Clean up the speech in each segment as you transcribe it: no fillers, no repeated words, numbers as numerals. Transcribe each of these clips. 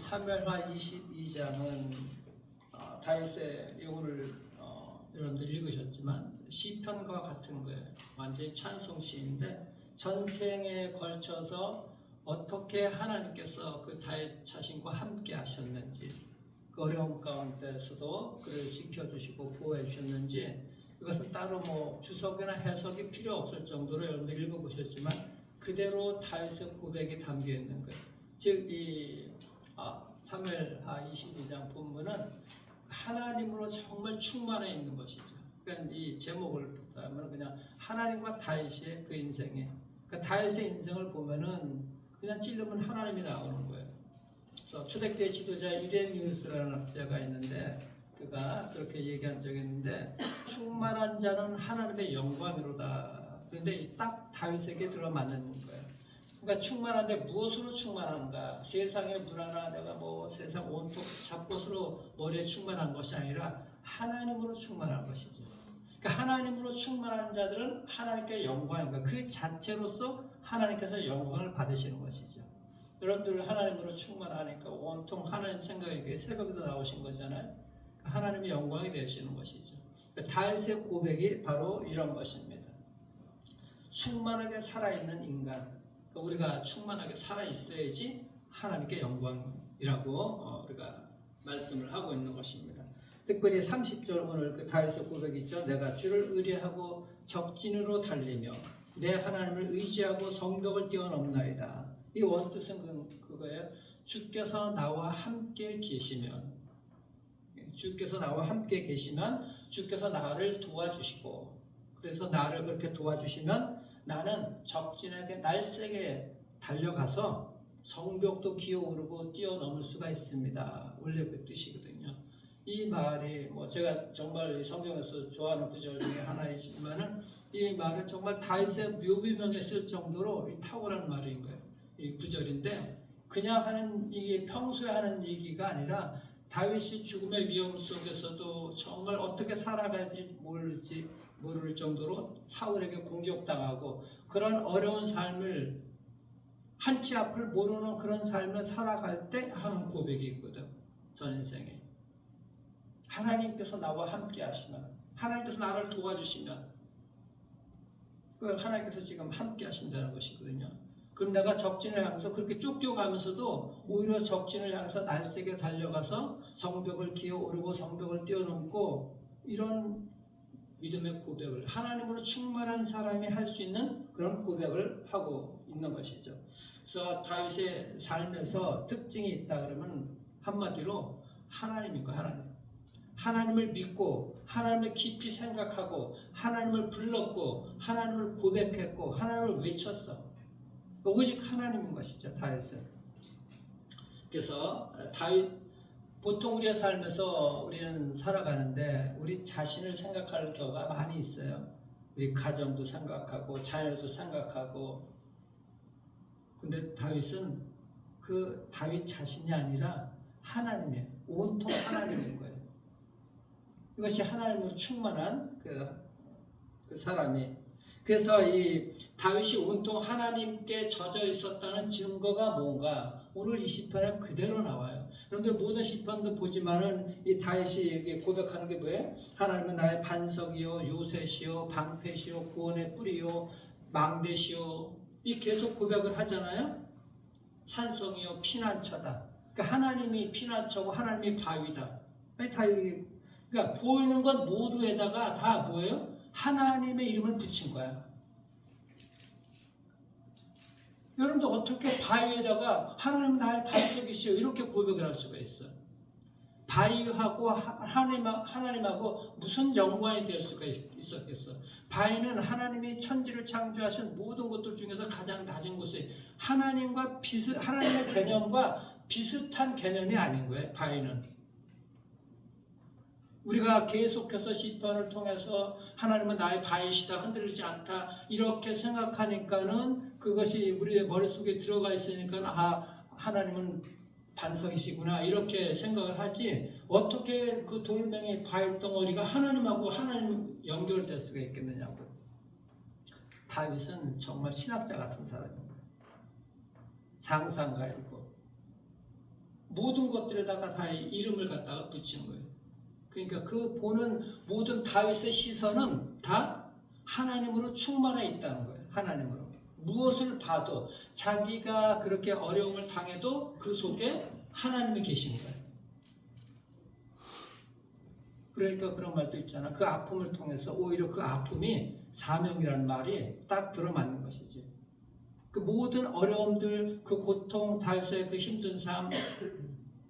사무엘하 22장은 다윗의 오늘 여러분들 읽으셨지만 시편과 같은 거예요. 완전히 찬송 시인데 전생에 걸쳐서 어떻게 하나님께서 그 다윗 자신과 함께 하셨는지, 그 어려움 가운데서도 그를 지켜주시고 보호해 주셨는지, 이것은 따로 주석이나 해석이 필요 없을 정도로 여러분들 읽어보셨지만 그대로 다윗의 고백이 담겨 있는 거예요. 즉 이 사무엘하 22장 본문은 하나님으로 정말 충만해 있는 것이죠. 그러니까 이 제목을 보면 그냥 하나님과 다윗의 그 인생에, 그러니까 다윗의 인생을 보면은 그냥 찔르면 하나님이 나오는 거예요. 그래서 초대교회 지도자 이레미우스라는 학자가 있는데 그가 그렇게 얘기한 적이 있는데, 충만한 자는 하나님의 영광이로다. 그런데 딱 다윗에게 들어맞는 거예요. 그러니까 충만한데 무엇으로 충만한가? 세상의 문화나 내가 세상 온통 잡것으로 머리에 충만한 것이 아니라 하나님으로 충만한 것이죠. 그러니까 하나님으로 충만한 자들은 하나님께 영광인가? 그 자체로서 하나님께서 영광을 받으시는 것이죠. 여러분들 하나님으로 충만하니까 온통 하나님 생각에 새벽에도 나오신 거잖아요. 하나님의 영광이 되시는 것이죠. 다윗의 고백이 바로 이런 것입니다. 충만하게 살아있는 인간, 우리가 충만하게 살아있어야지 하나님께 영광이라고 우리가 말씀을 하고 있는 것입니다. 특별히 30절 오늘 그 다윗의 고백이 있죠. 내가 주를 의뢰하고 적진으로 달리며 내 하나님을 의지하고 성벽을 뛰어넘나이다. 이 원뜻은 그거예요. 주께서 나와 함께 계시면, 주께서 나와 함께 계시면 주께서 나를 도와주시고, 그래서 나를 그렇게 도와주시면 나는 적진에게 날쌔게 달려가서 성벽도 기어오르고 뛰어넘을 수가 있습니다. 원래 그 뜻이거든요. 이 말이 제가 정말 성경에서 좋아하는 구절 중에 하나이지만은 이 말은 정말 다윗의 묘비명에 쓸 정도로 탁월한 말인 거예요. 이 구절인데 그냥 이게 평소에 하는 얘기가 아니라 다윗이 죽음의 위험 속에서도 정말 어떻게 살아가야 될지 모를 정도로 사울에게 공격당하고 그런 어려운 삶을, 한치 앞을 모르는 그런 삶을 살아갈 때 하는 고백이 있거든. 전 인생에 하나님께서 나와 함께 하시면, 하나님께서 나를 도와주시면, 하나님께서 지금 함께 하신다는 것이거든요. 그럼 내가 적진을 향해서 그렇게 쫓겨가면서도 오히려 적진을 향해서 날쌔게 달려가서 성벽을 기어오르고 성벽을 뛰어넘고, 이런 믿음의 고백을, 하나님으로 충만한 사람이 할 수 있는 그런 고백을 하고 있는 것이죠. 그래서 다윗의 삶에서 특징이 있다 그러면 한마디로 하나님입니다. 하나님을 믿고 하나님을 깊이 생각하고 하나님을 불렀고 하나님을 고백했고 하나님을 외쳤어. 오직 하나님인 것이죠, 다윗은. 그래서 다윗, 보통 우리의 삶에서 우리는 살아가는데 우리 자신을 생각할 경우가 많이 있어요. 우리 가정도 생각하고 자녀도 생각하고. 근데 다윗은 그 다윗 자신이 아니라 하나님이에요. 온통 하나님인 거예요. 이것이 하나님으로 충만한 그 사람이. 그래서 이 다윗이 온통 하나님께 젖어 있었다는 증거가 뭔가? 오늘 이 시편에 그대로 나와요. 여러분들 모든 시편도 보지만은 이 다윗이 고백하는 게 뭐예요? 하나님은 나의 반석이요, 요새시요, 방패시요, 구원의 뿌리요, 망대시요. 이 계속 고백을 하잖아요. 산성이요, 피난처다. 그러니까 하나님이 피난처고 하나님이 바위다. 그러니까 보이는 것 모두에다가 다 뭐예요? 하나님의 이름을 붙인 거야. 여러분도 어떻게 바위에다가 하나님은 나의 반석이시오 이렇게 고백을 할 수가 있어? 바위하고 하나님하고 무슨 연관이 될 수가 있었겠어? 바위는 하나님이 천지를 창조하신 모든 것들 중에서 가장 낮은 곳에 하나님의 개념과 비슷한 개념이 아닌 거예요. 바위는. 우리가 계속해서 시편을 통해서 하나님은 나의 바위시다, 흔들리지 않다 이렇게 생각하니까는 그것이 우리의 머릿속에 들어가 있으니까 하나님은 반석이시구나 이렇게 생각을 하지, 어떻게 그 돌멩이 바위덩어리가 하나님하고 연결될 수가 있겠느냐고. 다윗은 정말 신학자 같은 사람입니다. 상상가이고 모든 것들에다가 다 이름을 갖다가 붙인 거예요. 그러니까 그 보는 모든 다윗의 시선은 다 하나님으로 충만해 있다는 거예요. 하나님으로. 무엇을 봐도 자기가 그렇게 어려움을 당해도 그 속에 하나님이 계신 거예요. 그러니까 그런 말도 있잖아. 그 아픔을 통해서 오히려 그 아픔이 사명이라는 말이 딱 들어맞는 것이지. 그 모든 어려움들, 그 고통, 다윗의 그 힘든 삶,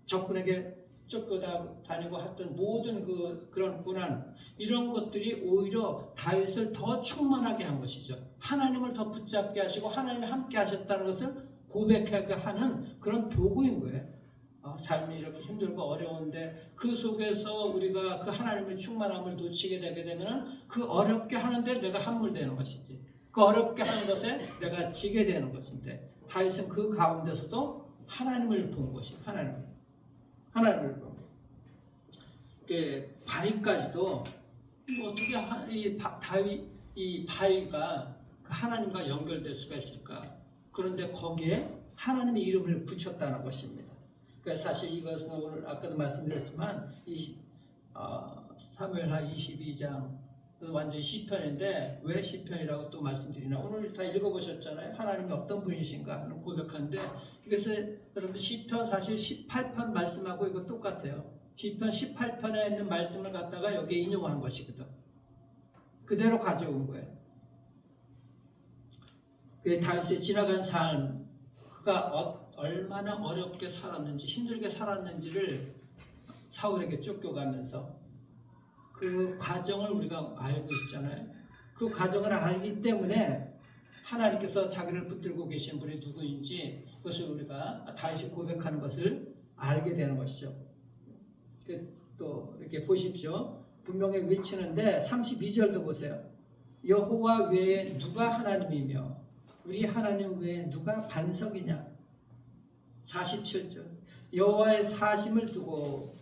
적군에게 쫓겨다니고 했던 모든 그런 고난, 이런 것들이 오히려 다윗을 더 충만하게 한 것이죠. 하나님을 더 붙잡게 하시고 하나님이 함께 하셨다는 것을 고백하게 하는 그런 도구인 거예요. 삶이 이렇게 힘들고 어려운데 그 속에서 우리가 그 하나님의 충만함을 놓치게 되게 되면 그 어렵게 하는데 내가 함몰되는 것이지. 그 어렵게 하는 것에 내가 지게 되는 것인데, 다윗은 그 가운데서도 하나님을 본 것이 하나님을 본 거예요. 바위까지도 어떻게 이 바위가 그 하나님과 연결될 수가 있을까? 그런데 거기에 하나님의 이름을 붙였다는 것입니다. 그러니까 사실 이것은 오늘 아까도 말씀드렸지만 사무엘하 22장 완전히 시편인데, 왜 시편이라고 또 말씀드리나, 오늘 다 읽어보셨잖아요. 하나님이 어떤 분이신가 하는 고백하는데, 이것을 여러분 시편 사실 18편 말씀하고 이거 똑같아요. 시편 18편에 있는 말씀을 갖다가 여기에 인용한 것이거든. 그대로 가져온 거예요. 그 다윗의 지나간 삶, 그가 얼마나 어렵게 살았는지, 힘들게 살았는지를 사울에게 쫓겨가면서 그 과정을 우리가 알고 있잖아요. 그 과정을 알기 때문에 하나님께서 자기를 붙들고 계신 분이 누구인지 그것을 우리가 다윗이 고백하는 것을 알게 되는 것이죠. 또 이렇게 보십시오. 분명히 외치는데 32절도 보세요. 여호와 외에 누가 하나님이며 우리 하나님 외에 누가 반석이냐. 47절. 여호와의 사심을 두고가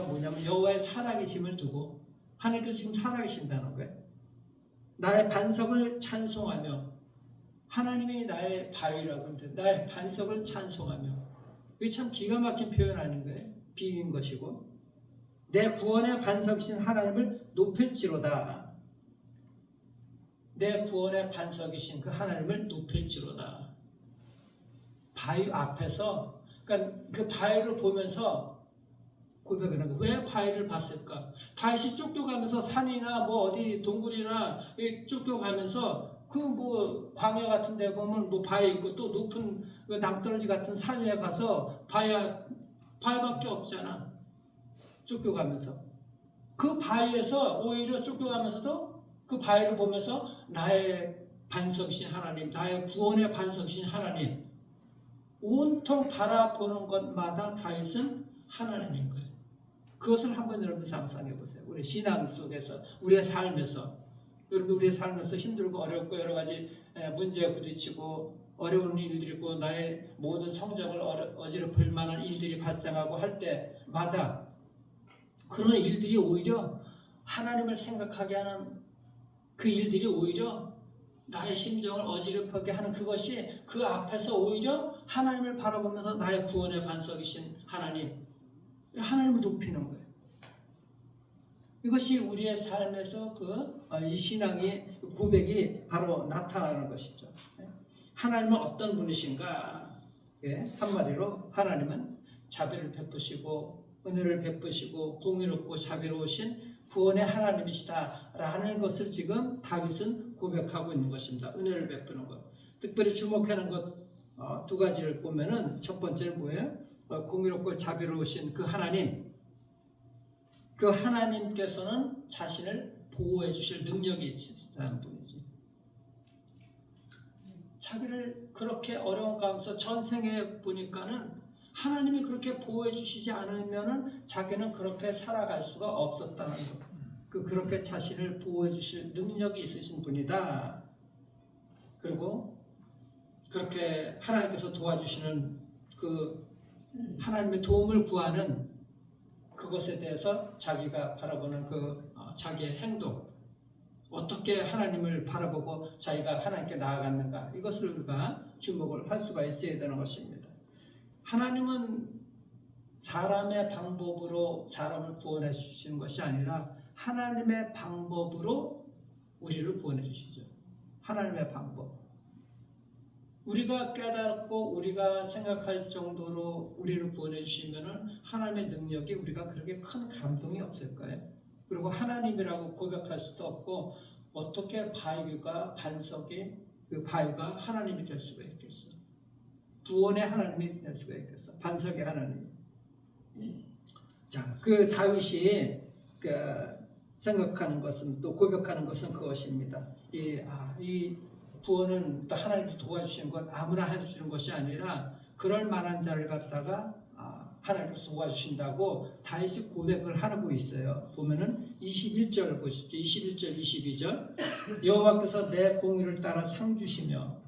뭐냐면 여호와의 살아계심을 두고, 하나님께서 지금 살아계신다는 거예요. 나의 반석을 찬송하며, 하나님이 나의 바위라고 하는데 나의 반석을 찬송하며, 이게 참 기가 막힌 표현 아닌 거예요. 비유인 것이고, 내 구원의 반석이신 하나님을 높일지로다. 내 구원의 반석이신 그 하나님을 높일지로다. 바위 앞에서, 그러니까 그 바위를 보면서 고백을 하는 거예요. 왜 바위를 봤을까? 다윗이 쫓겨가면서 산이나 뭐 어디 동굴이나 쫓겨가면서 그 뭐 광야 같은 데 보면 뭐 바위 있고, 또 높은 그 낭떠러지 같은 산 위에 가서 바위밖에 없잖아. 쫓겨가면서 그 바위에서 오히려 쫓겨가면서도 그 바위를 보면서 나의 반석이신 하나님, 나의 구원의 반석이신 하나님, 온통 바라보는 것마다 다윗은 하나님인 거예요. 그것을 한번 여러분 상상해 보세요. 우리 신앙 속에서, 우리의 삶에서, 여러분 우리의 삶에서 힘들고 어렵고 여러 가지 문제에 부딪히고 어려운 일들이 있고 나의 모든 성적을 어지럽힐 만한 일들이 발생하고 할 때마다 그런 일들이 오히려 하나님을 생각하게 하는 그 일들이 오히려 나의 심정을 어지럽하게 하는 그것이 그 앞에서 오히려 하나님을 바라보면서 나의 구원의 반석이신 하나님을 높이는 거예요. 이것이 우리의 삶에서 이 신앙의 고백이 바로 나타나는 것이죠. 하나님은 어떤 분이신가? 한마디로 하나님은 자비를 베푸시고 은혜를 베푸시고 공의롭고 자비로우신 구원의 하나님이시다라는 것을 지금 다윗은 고백하고 있는 것입니다. 은혜를 베푸는 것. 특별히 주목하는 것 두 가지를 보면은, 첫 번째는 뭐예요? 공의롭고 자비로우신 그 하나님. 그 하나님께서는 자신을 보호해 주실 능력이 있으시다는 분이지. 자기를 그렇게 어려운 가운데서 전생에 보니까는 하나님이 그렇게 보호해 주시지 않으면은 자기는 그렇게 살아갈 수가 없었다는 것. 그렇게 자신을 보호해 주실 능력이 있으신 분이다. 그리고 그렇게 하나님께서 도와주시는 그 하나님의 도움을 구하는 그것에 대해서 자기가 바라보는 자기의 행동, 어떻게 하나님을 바라보고 자기가 하나님께 나아갔는가, 이것을 우리가 주목을 할 수가 있어야 되는 것입니다. 하나님은 사람의 방법으로 사람을 구원해 주시는 것이 아니라 하나님의 방법으로 우리를 구원해 주시죠. 하나님의 방법. 우리가 깨닫고 우리가 생각할 정도로 우리를 구원해 주시면은 하나님의 능력이 우리가 그렇게 큰 감동이 없을 거예요. 그리고 하나님이라고 고백할 수도 없고 어떻게 바위가 반석이 그 바위가 하나님이 될 수가 있겠어? 구원의 하나님이 될 수가 있겠어? 반석의 하나님. 자, 그 다윗이 그 생각하는 것은 또 고백하는 것은 그것입니다. 이 구원은 또 하나님께서 도와주시는 것 아무나 해주시는 것이 아니라 그럴 만한 자를 갖다가 하나님께서 도와주신다고 다윗이 고백을 하고 있어요. 보면은 21절을 보시죠. 21절, 22절. 여호와께서 내 공의를 따라 상 주시며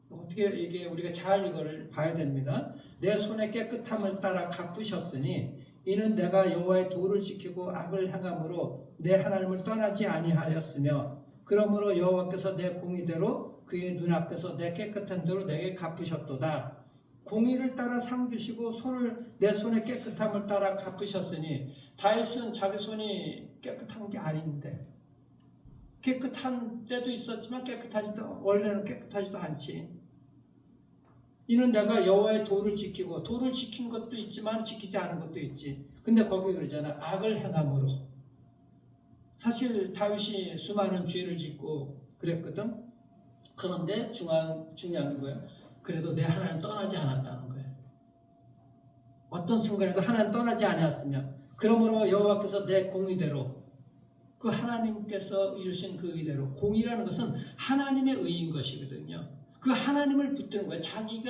어떻게 이게 우리가 잘 이거를 봐야 됩니다. 내 손의 깨끗함을 따라 갚으셨으니 이는 내가 여호와의 도를 지키고 악을 행함으로 내 하나님을 떠나지 아니하였으며 그러므로 여호와께서 내 공의대로 그의 눈앞에서 내 깨끗한 대로 내게 갚으셨도다. 공의를 따라 상 주시고 내 손의 깨끗함을 따라 갚으셨으니 다윗은 자기 손이 깨끗한 게 아닌데 깨끗한 때도 있었지만 원래는 깨끗하지도 않지. 이는 내가 여호와의 도를 지키고 도를 지킨 것도 있지만 지키지 않은 것도 있지. 근데 거기 그러잖아. 악을 행함으로. 사실 다윗이 수많은 죄를 짓고 그랬거든. 그런데 중요한 게 뭐야? 그래도 내 하나님 떠나지 않았다는 거예요. 어떤 순간에도 하나님 떠나지 않았으며 그러므로 여호와께서 내 공의대로 그 하나님께서 이루신 그 의대로 공의라는 것은 하나님의 의인 것이거든요. 그 하나님을 붙드는 거예요. 자기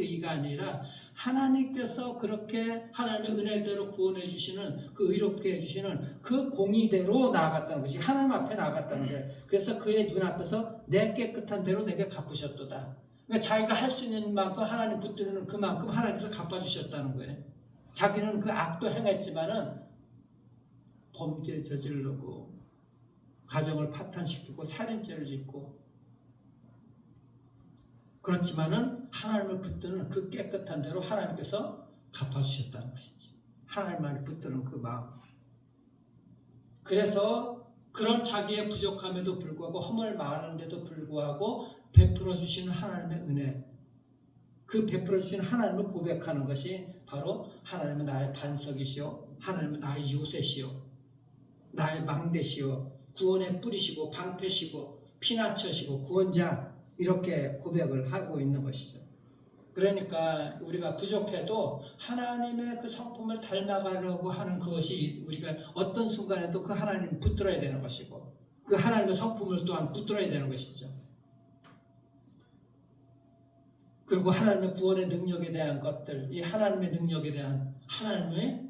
의가 아니라 하나님께서 그렇게 하나님의 은혜대로 구원해 주시는 그 의롭게 해주시는 그 공의대로 나아갔다는 것이 하나님 앞에 나아갔다는 거예요. 그래서 그의 눈앞에서 내 깨끗한 대로 내게 갚으셨도다. 그러니까 자기가 할 수 있는 만큼 하나님 붙드는 그만큼 하나님께서 갚아주셨다는 거예요. 자기는 그 악도 행했지만은 범죄 저지르고 가정을 파탄시키고 살인죄를 짓고 그렇지만은 하나님을 붙드는 그 깨끗한 대로 하나님께서 갚아주셨다는 것이지. 하나님을 붙드는 그 마음. 그래서 그런 자기의 부족함에도 불구하고 허물 많은데도 불구하고 베풀어 주시는 하나님의 은혜, 그 베풀어 주시는 하나님을 고백하는 것이 바로 하나님은 나의 반석이시오, 하나님은 나의 요새시오, 나의 망대시오, 구원의 뿌리시고 방패시고 피난처시고 구원자, 이렇게 고백을 하고 있는 것이죠. 그러니까 우리가 부족해도 하나님의 그 성품을 닮아가려고 하는 그것이 우리가 어떤 순간에도 그 하나님을 붙들어야 되는 것이고 그 하나님의 성품을 또한 붙들어야 되는 것이죠. 그리고 하나님의 구원의 능력에 대한 것들, 이 하나님의 능력에 대한 하나님의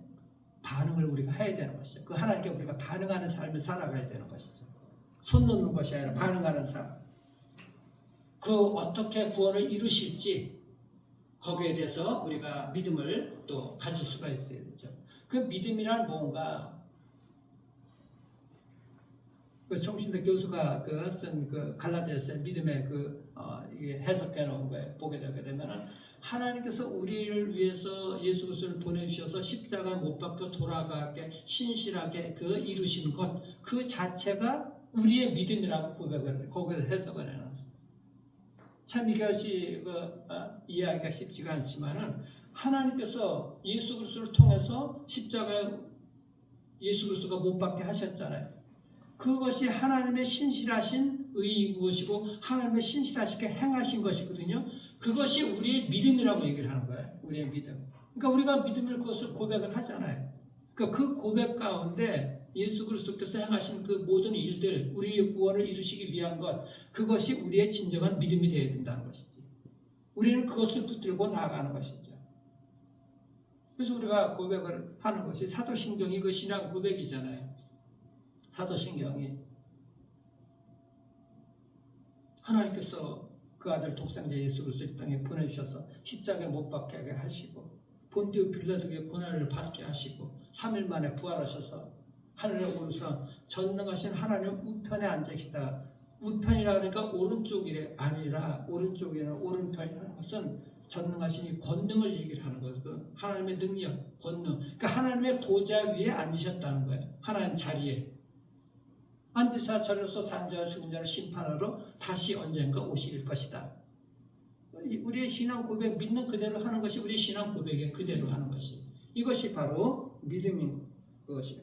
반응을 우리가 해야 되는 것이죠. 그 하나님께 우리가 반응하는 삶을 살아가야 되는 것이죠. 손 놓는 것이 아니라 반응하는 삶. 그 어떻게 구원을 이루실지 거기에 대해서 우리가 믿음을 또 가질 수가 있어야 되죠. 그 믿음이란 뭔가 그 총신대 교수가 쓴 그 갈라디아서의 믿음의 이게 해석해 놓은 거에 보게 되게 되면은 하나님께서 우리를 위해서 예수 그리스도를 보내주셔서 십자가에 못 박혀 돌아가게 신실하게 그 이루신 것 그 자체가 우리의 믿음이라고 고백을 거기서 해석을 해놨어요. 참 이것이 이해하기가 쉽지가 않지만은 하나님께서 예수 그리스도를 통해서 십자가에 예수 그리스도가 못 박게 하셨잖아요. 그것이 하나님의 신실하신 의인 것이고 하나님의 신실하시게 행하신 것이거든요. 그것이 우리의 믿음이라고 얘기를 하는 거예요. 우리의 믿음. 그러니까 우리가 믿음을 그것을 고백을 하잖아요. 그러니까 그 고백 가운데 예수 그리스도께서 행하신 그 모든 일들, 우리의 구원을 이루시기 위한 것, 그것이 우리의 진정한 믿음이 되어야 된다는 것이지. 우리는 그것을 붙들고 나아가는 것이죠. 그래서 우리가 고백을 하는 것이 사도신경이 그 신앙 고백이잖아요. 사도신경이 하나님께서 그 아들 독생자 예수 그리스도 이 땅에 보내주셔서 십자가에 못 박게 하시고 본디오 빌라도에게 고난을 받게 하시고 3일 만에 부활하셔서 하늘에 오르서 전능하신 하나님 우편에 앉아 계시다. 우편이라 그러니까 오른쪽이 아니라 오른쪽이나 오른편이라는 것은 전능하신 이 권능을 얘기를 하는 거거든. 하나님의 능력, 권능. 그러니까 하나님의 보좌 위에 앉으셨다는 거예요. 하나님 자리에. 앉으사 저로서 산자와 죽은 자를 심판하러 다시 언젠가 오실 것이다. 우리의 신앙 고백, 믿는 그대로 하는 것이 우리의 신앙 고백에 그대로 하는 것이. 이것이 바로 믿음인 것이에요.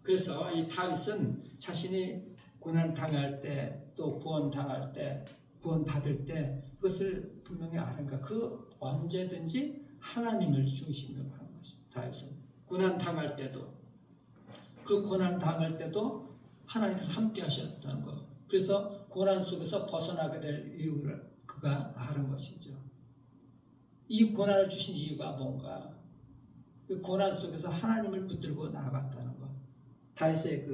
그래서 이 다윗은 자신이 고난 당할 때, 또 구원 당할 때, 구원 받을 때 그것을 분명히 아는가. 그 언제든지 하나님을 중심으로 하는 것이. 다윗은 고난 당할 때도, 그 고난 당할 때도 하나님께서 함께 하셨다는 것. 그래서 고난 속에서 벗어나게 될 이유를 그가 아는 것이죠. 이 고난을 주신 이유가 뭔가? 그 고난 속에서 하나님을 붙들고 나아갔다는 것. 다윗의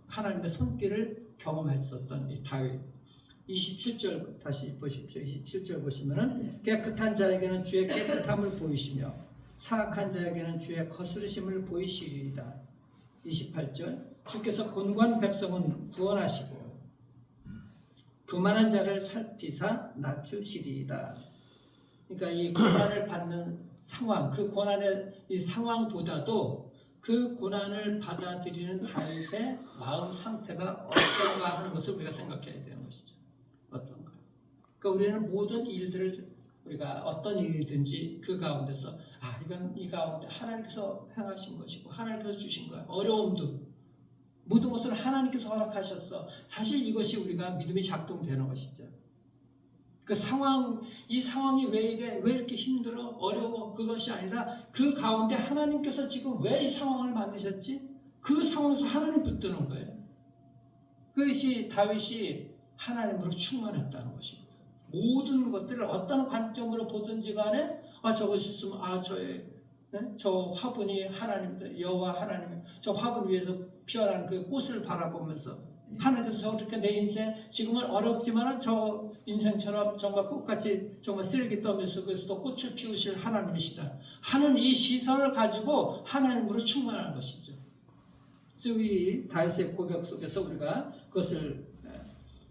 하나님의 손길을 경험했었던 이 다윗. 27절 다시 보십시오. 27절 보시면은 깨끗한 자에게는 주의 깨끗함을 보이시며 사악한 자에게는 주의 거스르심을 보이시리이다. 28절 주께서 곤고한 백성은 구원하시고 교만한 자를 살피사 낮추시리이다. 그러니까 이 고난을 받는 상황, 그 고난의 이 상황보다도 그 고난을 받아들이는 다윗의 마음 상태가 어떤가 하는 것을 우리가 생각해야 되는 것이죠. 어떤가. 그러니까 우리는 모든 일들을 우리가 어떤 일이든지 그 가운데서 이건 이 가운데 하나님께서 행하신 것이고 하나님께서 주신 거야. 어려움도 모든 것을 하나님께서 허락하셨어. 사실 이것이 우리가 믿음이 작동되는 것이죠. 그 상황, 이 상황이 왜 이래? 왜 이렇게 힘들어? 어려워? 그것이 아니라 그 가운데 하나님께서 지금 왜 이 상황을 만드셨지? 그 상황에서 하나님 붙드는 거예요. 그것이 다윗이 하나님으로 충만했다는 것입니다. 모든 것들을 어떤 관점으로 보든지 간에 저것이 있으면 저 화분이 하나님입니다. 여호와 하나님, 저 화분 위에서 피어난 그 꽃을 바라보면서 하나님께서 저렇게 내 인생 지금은 어렵지만 저 인생처럼 정말 꽃같이 정말 쓰레기 더미 속에서도 꽃을 피우실 하나님이시다 하는 이 시선을 가지고 하나님으로 충만한 것이죠. 이 다윗의 고백 속에서 우리가 그것을,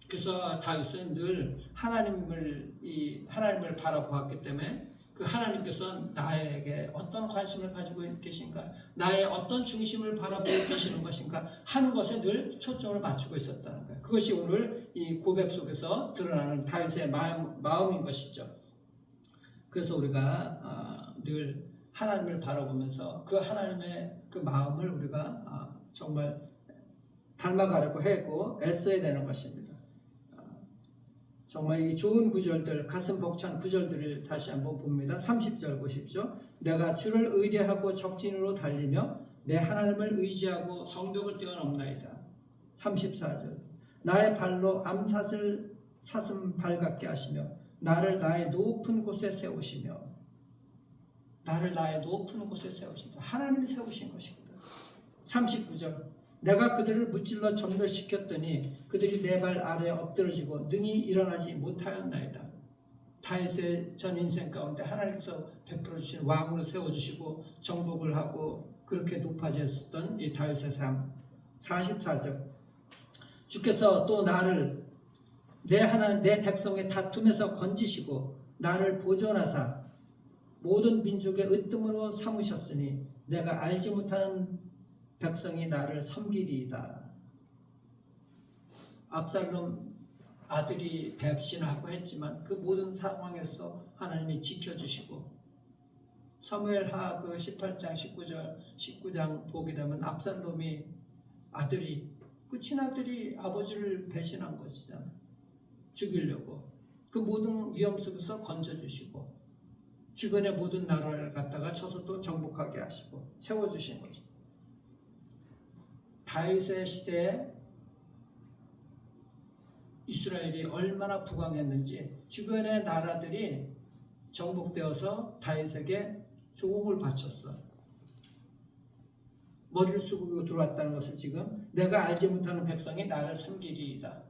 그래서 다윗은 늘 하나님을 바라보았기 때문에 그 하나님께서 나에게 어떤 관심을 가지고 계신가, 나의 어떤 중심을 바라보고 계시는 것인가 하는 것에 늘 초점을 맞추고 있었다는 거예요. 그것이 오늘 이 고백 속에서 드러나는 다윗의 마음인 것이죠. 그래서 우리가 늘 하나님을 바라보면서 그 하나님의 그 마음을 우리가 정말 닮아가려고 하고 애써야 되는 것입니다. 정말 이 좋은 구절들, 가슴 벅찬 구절들을 다시 한번 봅니다. 30절 보십시오. 내가 주를 의뢰하고 적진으로 달리며 내 하나님을 의지하고 성벽을 뛰어넘나이다. 34절 나의 발로 암사슬 사슴 발같게 하시며 나를 나의 높은 곳에 세우시며, 나를 나의 높은 곳에 세우신다. 하나님이 세우신 것입니다. 39절 내가 그들을 무찔러 전멸시켰더니 그들이 내 발 아래에 엎드러지고 능히 일어나지 못하였나이다. 다윗의 전 인생 가운데 하나님께서 베풀어 주신 왕으로 세워주시고 정복을 하고 그렇게 높아졌던 이 다윗의 삶. 44절 주께서 또 나를 내 백성의 다툼에서 건지시고 나를 보존하사 모든 민족의 으뜸으로 삼으셨으니 내가 알지 못하는 백성이 나를 섬기리이다. 압살롬 아들이 배신하고 했지만 그 모든 상황에서 하나님이 지켜주시고, 사무엘하 그 18장 19장 보게 되면 압살롬이 그 친아들이 아버지를 배신한 것이잖아요. 죽이려고. 그 모든 위험 속에서 건져주시고 주변의 모든 나라를 갖다가 쳐서 또 정복하게 하시고 세워주신 것입니다. 다윗의 시대에 이스라엘이 얼마나 부강했는지 주변의 나라들이 정복되어서 다윗에게 조공을 바쳤어. 머리를 숙이고 들어왔다는 것을 지금 내가 알지 못하는 백성이 나를 섬기리이다.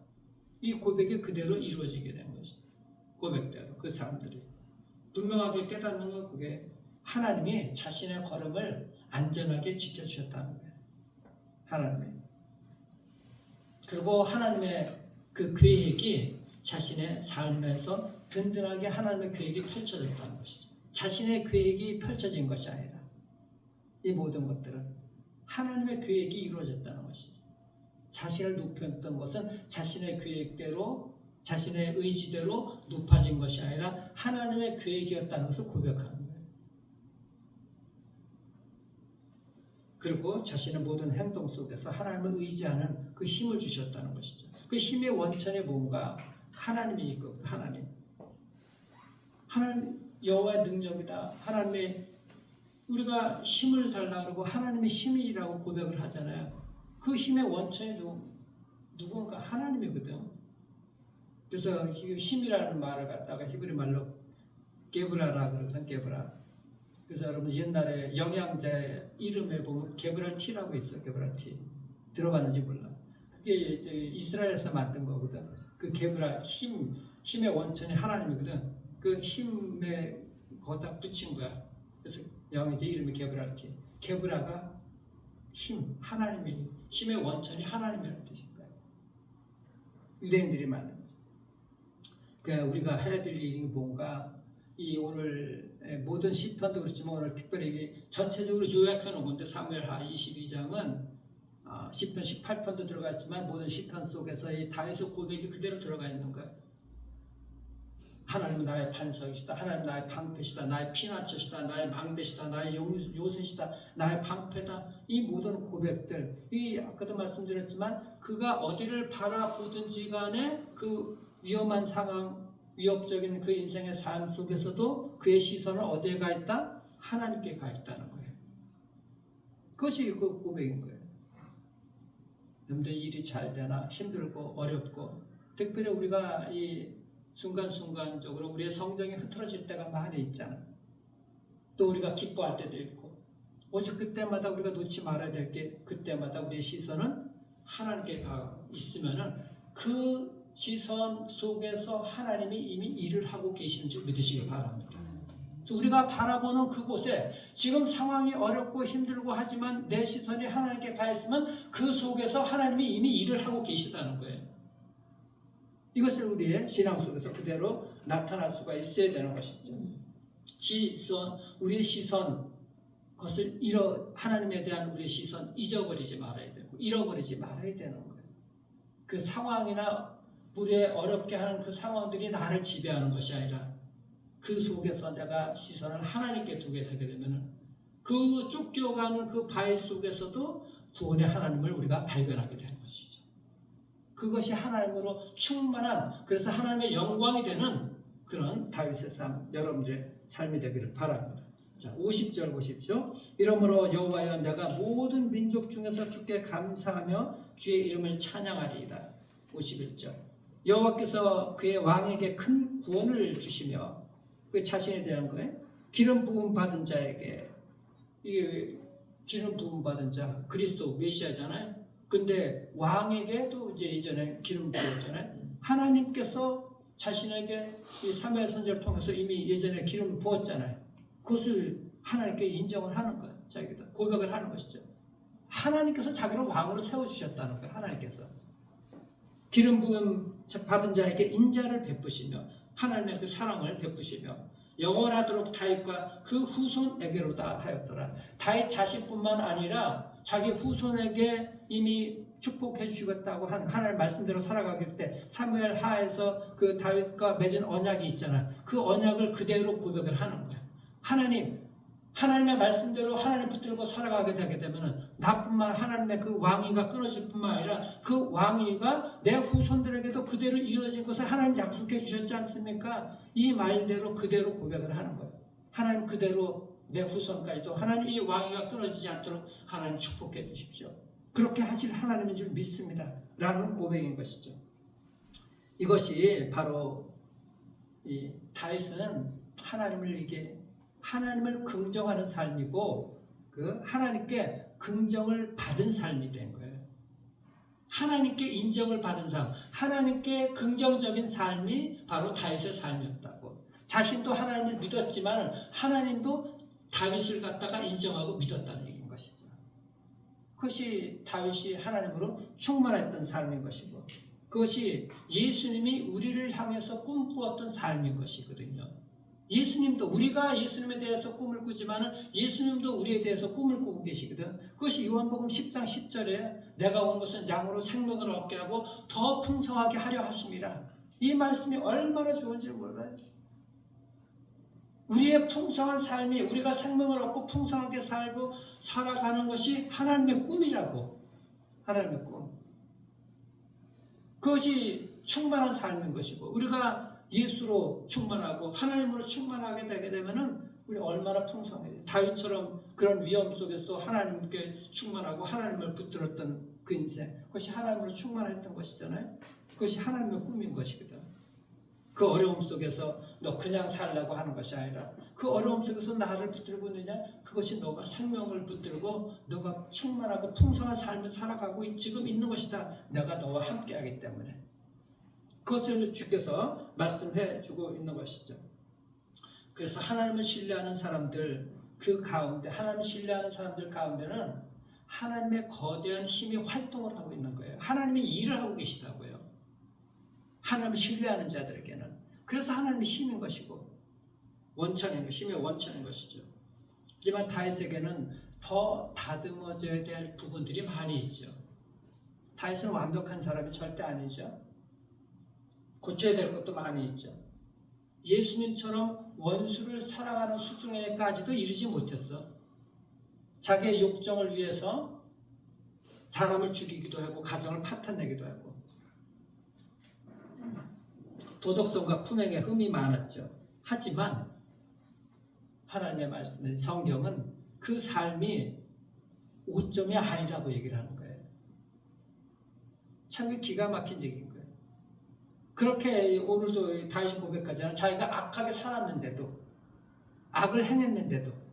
이 고백이 그대로 이루어지게 된 것이 고백대로 그 사람들이 분명하게 깨닫는 건 그게 하나님이 자신의 걸음을 안전하게 지켜주셨다는 거예요. 하나님이. 그리고 하나님의 그 계획이 자신의 삶에서 든든하게 하나님의 계획이 펼쳐졌다는 것이죠. 자신의 계획이 펼쳐진 것이 아니라 이 모든 것들은 하나님의 계획이 이루어졌다는 것이죠. 자신을 높였던 것은 자신의 계획대로 자신의 의지대로 높아진 것이 아니라 하나님의 계획이었다는 것을 고백하는 거예요. 그리고 자신의 모든 행동 속에서 하나님을 의지하는 그 힘을 주셨다는 것이죠. 그 힘의 원천이 뭔가? 하나님이 있고 하나님 여호와의 능력이다. 하나님의 우리가 힘을 달라 그러고 하나님의 힘이라고 고백을 하잖아요. 그 힘의 원천이 누군가 하나님이거든. 그래서 힘이라는 말을 갖다가 히브리 말로 게브라라 그러거든. 게브라. 그래서 여러분 옛날에 영양제 이름에 보면 게브랄티라고 있어. 게브랄티 들어봤는지 몰라. 그게 이스라엘에서 만든 거거든. 그 게브라 힘의 원천이 하나님이거든. 그 힘에 거기다 붙인 거야. 그래서 영양제 이름이 게브랄티. 게브라가 하나님의 힘의 원천이 하나님이라는 뜻인 거예요. 유대인들이 만든 거죠. 그러니까 우리가 해야 될 일이 뭔가 이 오늘 모든 시편도 그렇지만 오늘 특별히 전체적으로 요약해 놓은 건데 사무엘하 22장은 시편 18편도 들어가 있지만 모든 시편 속에서 이 다윗의 고백이 그대로 들어가 있는 거예요. 하나님은 나의 반석이시다. 하나님은 나의 방패시다. 나의 피난처시다. 나의 망대시다. 나의 요새시다. 나의 방패다. 이 모든 고백들, 아까도 말씀드렸지만 그가 어디를 바라보든지 간에 그 위험한 상황, 위협적인 그 인생의 삶 속에서도 그의 시선은 어디에 가 있다? 하나님께 가 있다는 거예요. 그것이 그 고백인 거예요. 여러분들 일이 잘 되나 힘들고 어렵고 특별히 우리가 이 순간순간적으로 우리의 성정이 흐트러질 때가 많이 있잖아. 또 우리가 기뻐할 때도 있고 오직 그때마다 우리가 놓지 말아야 될 게 그때마다 우리의 시선은 하나님께 가 있으면은 그 시선 속에서 하나님이 이미 일을 하고 계시는 줄 믿으시길 바랍니다. 그래서 우리가 바라보는 그곳에 지금 상황이 어렵고 힘들고 하지만 내 시선이 하나님께 가 있으면 그 속에서 하나님이 이미 일을 하고 계시다는 거예요. 이것을 우리의 신앙 속에서 그대로 나타날 수가 있어야 되는 것이죠. 우리의 시선, 그것을 하나님에 대한 우리의 시선 잊어버리지 말아야 되고 잃어버리지 말아야 되는 거예요. 그 상황이나 우리의 어렵게 하는 그 상황들이 나를 지배하는 것이 아니라 그 속에서 내가 시선을 하나님께 두게 되게 되면 그 쫓겨가는 그 바위 속에서도 구원의 하나님을 우리가 발견하게 되는 것이죠. 그것이 하나님으로 충만한, 그래서 하나님의 영광이 되는 그런 다윗의 삶, 여러분들의 삶이 되기를 바랍니다. 자, 50절 보십시오. 이러므로 여호와여 내가 모든 민족 중에서 주께 감사하며 주의 이름을 찬양하리이다. 51절. 여호와께서 그의 왕에게 큰 구원을 주시며 그 자신에 대한 거예요. 기름 부음 받은 자에게, 이 기름 부음 받은 자 그리스도 메시아잖아요. 근데 왕에게도 이제 이전에 기름 부었잖아요. 하나님께서 자신에게 이 사무엘 선지자를 통해서 이미 예전에 기름 부었잖아요. 그것을 하나님께 인정을 하는 거예요. 자기가 고백을 하는 것이죠. 하나님께서 자기를 왕으로 세워주셨다는 거예요. 하나님께서 기름 부음 받은 자에게 인자를 베푸시며 하나님의 그 사랑을 베푸시며 영원하도록 다윗과 그 후손에게로다 하였더라. 다윗 자신뿐만 아니라 자기 후손에게 이미 축복해 주시겠다고 한 하나님의 말씀대로 살아가길 때 사무엘 하에서 그 다윗과 맺은 언약이 있잖아. 그 언약을 그대로 고백을 하는 거야. 하나님의 말씀대로 하나님 붙들고 살아가게 되게 되면은 나뿐만 하나님의 그 왕위가 끊어질 뿐만 아니라 그 왕위가 내 후손들에게도 그대로 이어질 것을 하나님 약속해 주셨지 않습니까? 이 말대로 그대로 고백을 하는 거예요. 하나님 그대로 내 후손까지도 하나님 이 왕위가 끊어지지 않도록 하나님 축복해 주십시오. 그렇게 하실 하나님인 줄 믿습니다. 라는 고백인 것이죠. 이것이 바로 이 다윗은 하나님을 긍정하는 삶이고 그 하나님께 긍정을 받은 삶이 된 거예요. 하나님께 인정을 받은 삶, 하나님께 긍정적인 삶이 바로 다윗의 삶이었다고. 자신도 하나님을 믿었지만 하나님도 다윗을 갖다가 인정하고 믿었다는 얘기인 것이죠. 그것이 다윗이 하나님으로 충만했던 삶인 것이고 그것이 예수님이 우리를 향해서 꿈꾸었던 삶인 것이거든요. 예수님도 우리가 예수님에 대해서 꿈을 꾸지만은 예수님도 우리에 대해서 꿈을 꾸고 계시거든. 그것이 요한복음 10장 10절에 내가 온 것은 양으로 생명을 얻게 하고 더 풍성하게 하려 하심이라. 이 말씀이 얼마나 좋은지 몰라요. 우리의 풍성한 삶이 우리가 생명을 얻고 풍성하게 살고 살아가는 것이 하나님의 꿈이라고. 하나님의 꿈. 그것이 충만한 삶인 것이고 우리가 예수로 충만하고 하나님으로 충만하게 되게 되면은 우리 얼마나 풍성해요. 다윗처럼 그런 위험 속에서도 하나님께 충만하고 하나님을 붙들었던 그 인생, 그것이 하나님으로 충만했던 것이잖아요. 그것이 하나님의 꿈인 것이거든. 그 어려움 속에서 너 그냥 살라고 하는 것이 아니라 그 어려움 속에서 나를 붙들고 있느냐, 그것이 너가 생명을 붙들고 너가 충만하고 풍성한 삶을 살아가고 지금 있는 것이다. 내가 너와 함께하기 때문에. 그것을 주께서 말씀해 주고 있는 것이죠. 그래서 하나님을 신뢰하는 사람들 그 가운데, 하나님을 신뢰하는 사람들 가운데는 하나님의 거대한 힘이 활동을 하고 있는 거예요. 하나님이 일을 하고 계시다고요. 하나님을 신뢰하는 자들에게는. 그래서 하나님의 힘인 것이고 원천인 것, 힘의 원천인 것이죠. 하지만 다윗에게는 더 다듬어져야 될 부분들이 많이 있죠. 다윗은 완벽한 사람이 절대 아니죠. 고쳐야 될 것도 많이 있죠. 예수님처럼 원수를 사랑하는 수준에까지도 이르지 못했어. 자기의 욕정을 위해서 사람을 죽이기도 하고 가정을 파탄내기도 하고 도덕성과 품행에 흠이 많았죠. 하지만 하나님의 말씀, 성경은 그 삶이 오점이 아니라고 얘기를 하는 거예요. 참 기가 막힌 얘기인 거예요. 그렇게 오늘도 다윗이 고백하잖아요. 자기가 악하게 살았는데도, 악을 행했는데도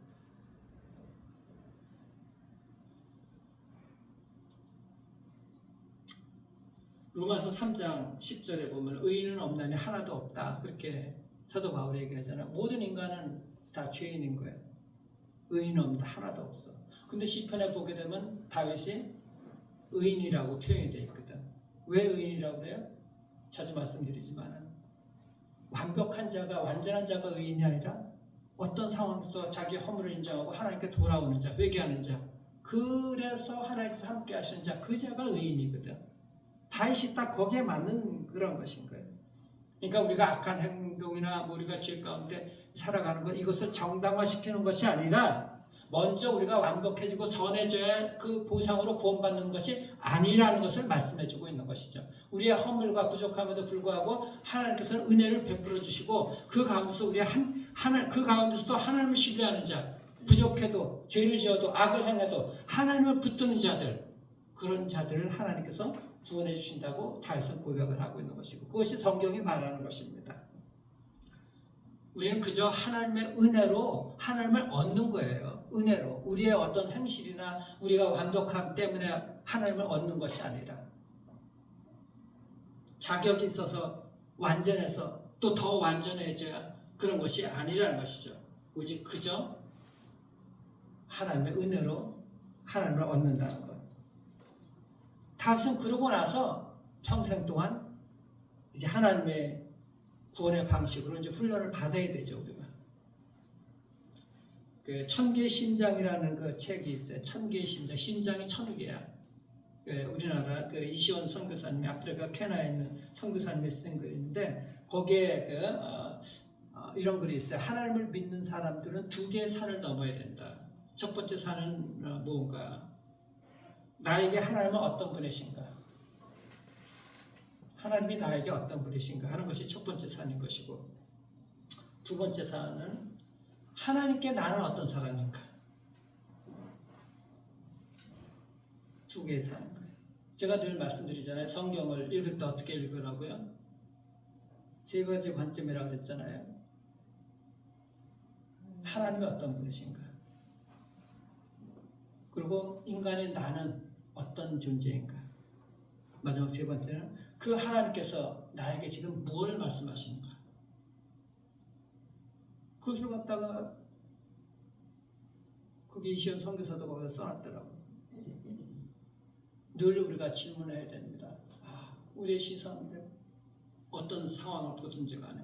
로마서 3장 10절에 보면 의인은 없나니 하나도 없다. 그렇게 사도 바울이 얘기하잖아요. 모든 인간은 다 죄인인 거예요. 의인은 없다. 하나도 없어. 근데 시편에 보게 되면 다윗이 의인이라고 표현이 되어 있거든. 왜 의인이라고 그래요? 자주 말씀드리지만 완벽한 자가, 완전한 자가 의인이 아니라 어떤 상황에서 자기 허물을 인정하고 하나님께 돌아오는 자, 회개하는 자, 그래서 하나님께서 함께 하시는 자, 그 자가 의인이거든. 다윗이 딱 거기에 맞는 그런 것인 거예요. 그러니까 우리가 악한 행동이나 우리가 죄 가운데 살아가는 것, 이것을 정당화시키는 것이 아니라 먼저 우리가 완벽해지고 선해져야 그 보상으로 구원받는 것이 아니라는 것을 말씀해주고 있는 것이죠. 우리의 허물과 부족함에도 불구하고 하나님께서는 은혜를 베풀어 주시고 그 가운데서 우리가 그 가운데서도 하나님을 신뢰하는 자, 부족해도 죄를 지어도 악을 행해도 하나님을 붙드는 자들, 그런 자들을 하나님께서 구원해 주신다고 다윗은 고백을 하고 있는 것이고 그것이 성경이 말하는 것입니다. 우리는 그저 하나님의 은혜로 하나님을 얻는 거예요. 은혜로. 우리의 어떤 행실이나 우리가 완벽함 때문에 하나님을 얻는 것이 아니라 자격이 있어서 완전해서 또 더 완전해져야 그런 것이 아니라는 것이죠. 오직 그저 하나님의 은혜로 하나님을 얻는다는 것. 다윗은 그러고 나서 평생 동안 이제 하나님의 구원의 방식으로 이제 훈련을 받아야 되죠, 우리가. 그 천개의 심장이라는 그 책이 있어요. 천개의 심장, 심장이 1000개야. 우리나라 그 이시원 선교사님이 아프리카 케냐에 있는 선교사님이 쓴 글인데 거기에 이런 글이 있어요. 하나님을 믿는 사람들은 2개의 산을 넘어야 된다. 첫 번째 산은 무언가? 나에게 하나님은 어떤 분이신가? 하나님이 나에게 어떤 분이신가 하는 것이 첫 번째 산인 것이고 두 번째 산은 하나님께 나는 어떤 사람인가? 2개의 산인 거예요. 제가 늘 말씀드리잖아요. 성경을 읽을 때 어떻게 읽으라고요? 3가지 관점이라고 그랬잖아요. 하나님이 어떤 분이신가? 그리고 인간의 나는 어떤 존재인가? 마지막 3번째는 그 하나님께서 나에게 지금 무엇을 말씀하시는가? 그것을 갖다가 거기 이시연 선교사도 거기다 써놨더라고요. 늘 우리가 질문해야 됩니다. 우리의 시선을 어떤 상황을 보든지 간에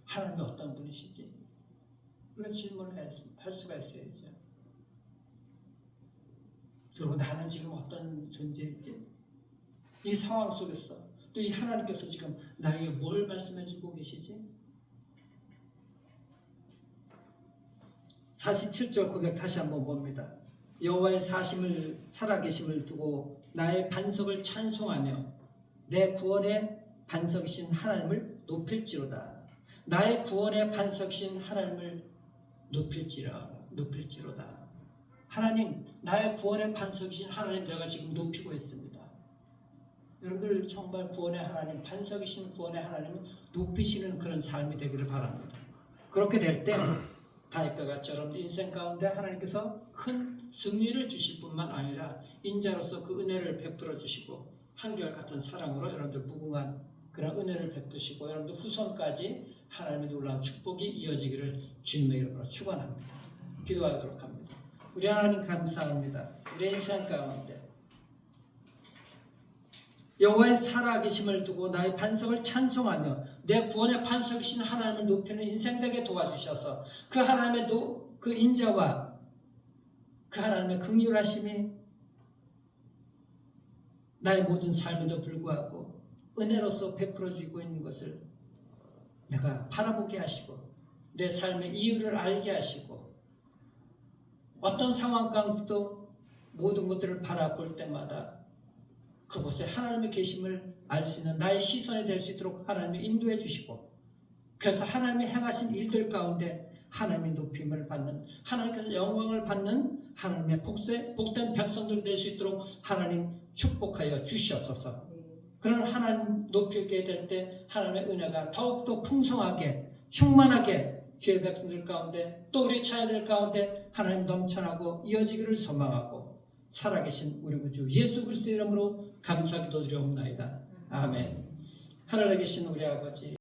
하나님이 어떤 분이시지? 우리가 질문을 할 수가 있어야죠. 그리고 나는 지금 어떤 존재이지? 이 상황 속에서 또 이 하나님께서 지금 나에게 뭘 말씀해주고 계시지? 47절 고백 다시 한번 봅니다. 여호와의 살아계심을 두고 나의 반석을 찬송하며 내 구원의 반석이신 하나님을 높일지로다. 나의 구원의 반석이신 하나님을 높일지로다. 하나님, 나의 구원의 반석이신 하나님 내가 지금 높이고 있습니다. 여러분들 정말 구원의 하나님, 반석이신 구원의 하나님을 높이시는 그런 삶이 되기를 바랍니다. 그렇게 될 때 다윗과 같이 여러분들 인생 가운데 하나님께서 큰 승리를 주실 뿐만 아니라 인자로서 그 은혜를 베풀어 주시고 한결같은 사랑으로 여러분들 무궁한 그런 은혜를 베푸시고 여러분들 후손까지 하나님의 놀라운 축복이 이어지기를 주님의 이름으로 축원합니다. 기도하도록 합니다. 우리 하나님 감사합니다. 우리 인생 가운데 여호와의 살아계심을 두고 나의 반석을 찬송하며 내 구원의 반석이신 하나님을 높이는 인생 되게 도와주셔서 그 하나님의 그 인자와 그 하나님의 긍휼하심이 나의 모든 삶에도 불구하고 은혜로서 베풀어 주고 있는 것을 내가 바라보게 하시고 내 삶의 이유를 알게 하시고 어떤 상황 가운데도 모든 것들을 바라볼 때마다 그곳에 하나님의 계심을 알 수 있는 나의 시선이 될 수 있도록 하나님이 인도해 주시고 그래서 하나님이 행하신 일들 가운데 하나님의 높임을 받는 하나님께서 영광을 받는 하나님의 복된 백성들 될 수 있도록 하나님 축복하여 주시옵소서. 그런 하나님 높이게 될 때 하나님의 은혜가 더욱더 풍성하게 충만하게 주의 백성들 가운데 또 우리 자녀들 가운데 하나님 넘쳐나고 이어지기를 소망하고 살아계신 우리 구주 예수 그리스도의 이름으로 감사 기도드리옵나이다. 아멘. 하늘에 계신 우리 아버지